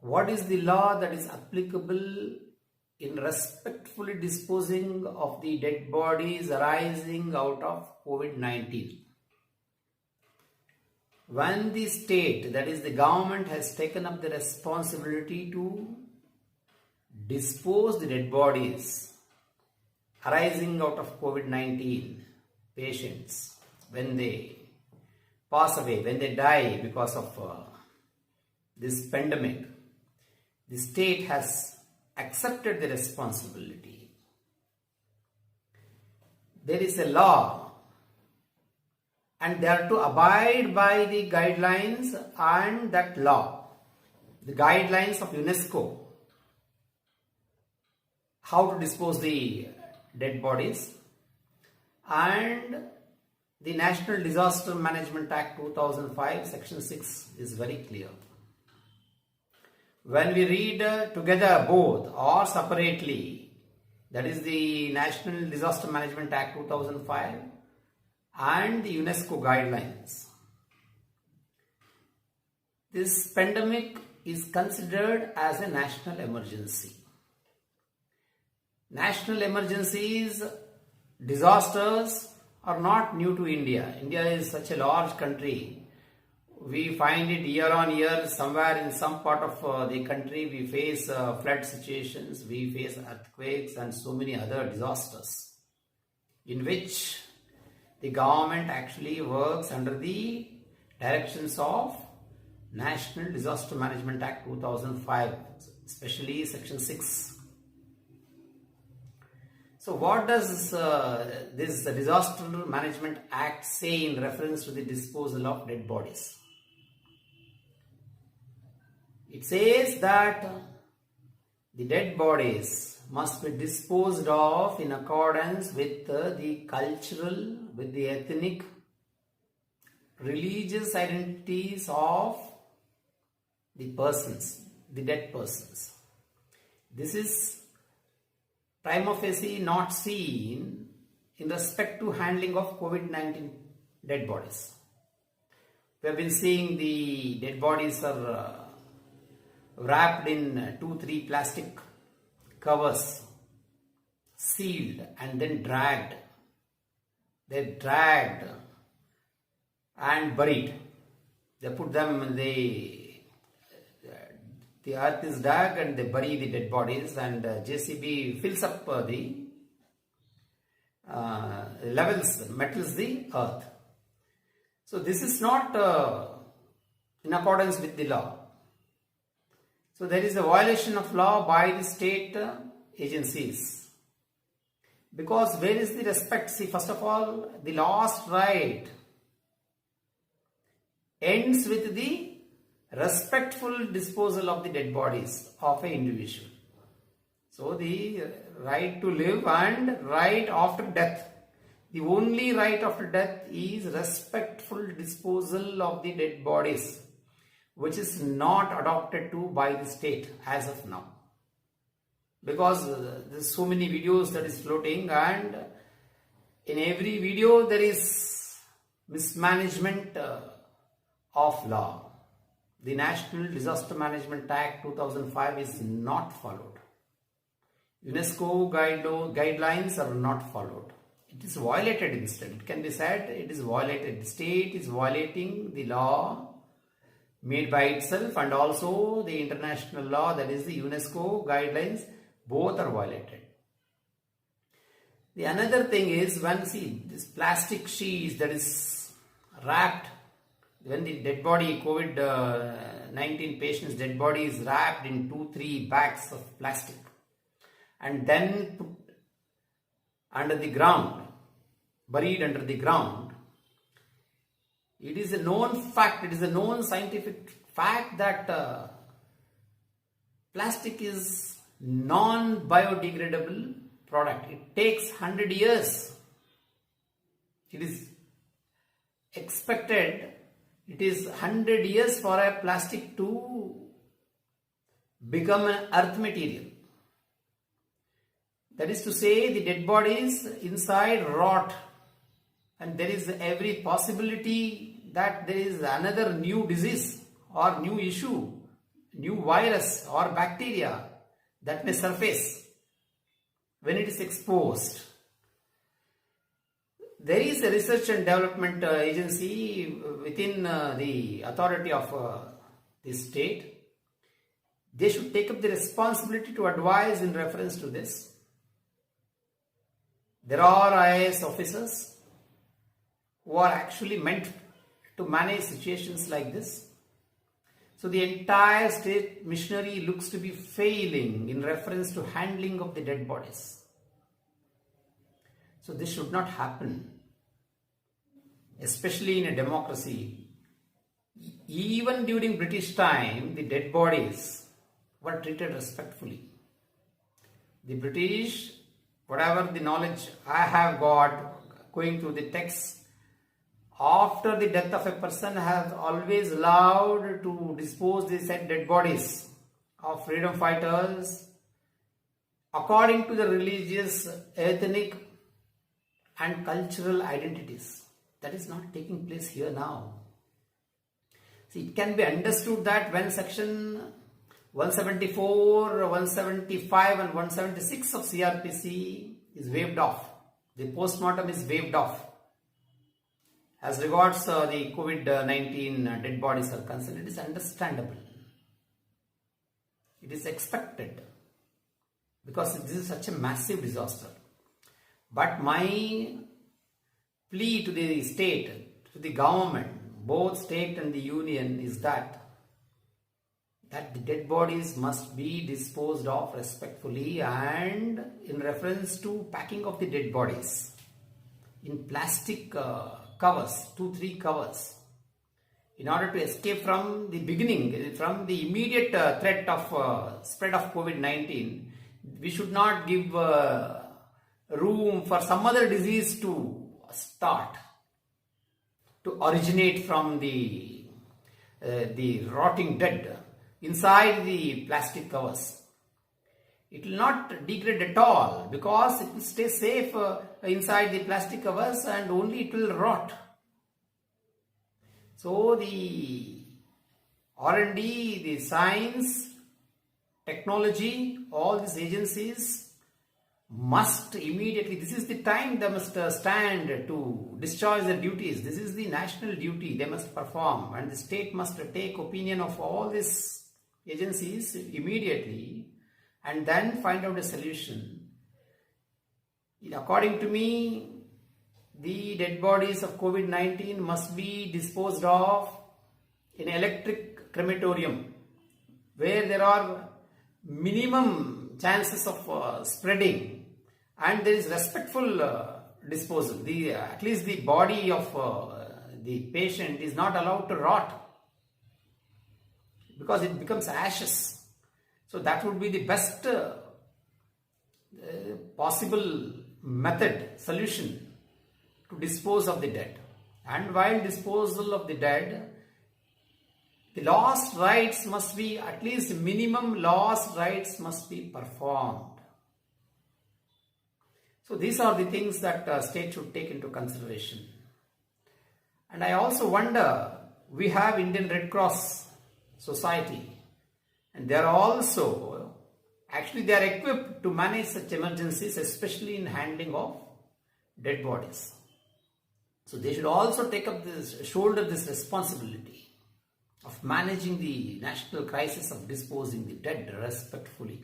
What is the law that is applicable in respectfully disposing of the dead bodies arising out of COVID-19? When the state, that is the government, has taken up the responsibility to dispose the dead bodies arising out of COVID-19 patients, when they pass away, when they die because of this pandemic, the state has accepted the responsibility. There is a law and they are to abide by the guidelines and that law, the guidelines of UNESCO, how to dispose the dead bodies, and the National Disaster Management Act 2005 Section 6 is very clear. When we read together both or separately, that is the National Disaster Management Act 2005 and the UNESCO guidelines, this pandemic is considered as a national emergency. National emergencies, disasters are not new to India. India is such a large country. We find it year on year, somewhere in some part of the country we face flood situations, we face earthquakes and so many other disasters in which the government actually works under the directions of National Disaster Management Act 2005, especially Section 6. So what does this Disaster Management Act say in reference to the disposal of dead bodies? It says that the dead bodies must be disposed of in accordance with the cultural, with the ethnic, religious identities of the persons, the dead persons. This is prima facie not seen in respect to handling of COVID-19 dead bodies. We have been seeing the dead bodies are wrapped in 2-3 plastic covers, sealed and then dragged. They're dragged and buried. They put them, the earth is dug and they bury the dead bodies, and JCB fills up the levels, metals the earth. So this is not in accordance with the law. So there is a violation of law by the state agencies. Because where is the respect? See, first of all, the last right ends with the respectful disposal of the dead bodies of an individual. So the right to live and right after death. The only right after death is respectful disposal of the dead bodies, which is not adopted to by the state as of now. Because there's so many videos that is floating, and in every video there is mismanagement of law. The National Disaster Management Act 2005 is not followed. UNESCO guidelines are not followed. It is violated instead. It can be said it is violated. The state is violating the law made by itself and also the international law, that is the UNESCO guidelines. Both are violated. The another thing is, when see this plastic sheets that is wrapped, when the dead body, COVID-19 patient's dead body is wrapped in 2-3 bags of plastic and then put under the ground, buried under the ground, it is a known fact, it is a known scientific fact that plastic is non-biodegradable product. It takes 100 years. It is expected, it is 100 years for a plastic to become an earth material. That is to say, the dead bodies inside rot, and there is every possibility that there is another new disease or new issue new virus or bacteria that may surface when it is exposed. There is a research and development agency within the authority of the state. They should take up the responsibility to advise in reference to this. There are IAS officers who are actually meant to manage situations like this. So the entire state machinery looks to be failing in reference to handling of the dead bodies. So this should not happen, especially in a democracy. Even during British time, the dead bodies were treated respectfully. The British, whatever the knowledge I have got going through the texts, after the death of a person, have always allowed to dispose the said dead bodies of freedom fighters according to the religious, ethnic and cultural identities. That is not taking place here now. See, it can be understood that when section 174, 175 and 176 of CRPC is waived off, the post-mortem is waived off. As regards the Covid-19 dead bodies are concerned, it is understandable. It is expected because this is such a massive disaster. But my plea to the state, to the government, both state and the union, is that the dead bodies must be disposed of respectfully and in reference to packing of the dead bodies in plastic covers, 2-3 covers, in order to escape from the beginning, from the immediate threat of spread of COVID-19. We should not give room for some other disease to start, to originate from the rotting dead inside the plastic covers. It will not degrade at all because it will stay safe inside the plastic covers and only it will rot. So the R&D, the science, technology, all these agencies must immediately, this is the time they must stand to discharge their duties. This is the national duty they must perform, and the state must take opinion of all these agencies immediately and then find out a solution. According to me, the dead bodies of COVID-19 must be disposed of in electric crematorium where there are minimum chances of spreading and there is respectful disposal. At least the body of the patient is not allowed to rot because it becomes ashes. So that would be the best possible method, solution to dispose of the dead. And while disposal of the dead, the last rites must be, at least minimum last rites must be performed. So these are the things that state should take into consideration. And I also wonder, we have Indian Red Cross Society, and they are also, actually they are equipped to manage such emergencies, especially in handling of dead bodies. So they should also take up this, shoulder this responsibility of managing the national crisis of disposing the dead respectfully.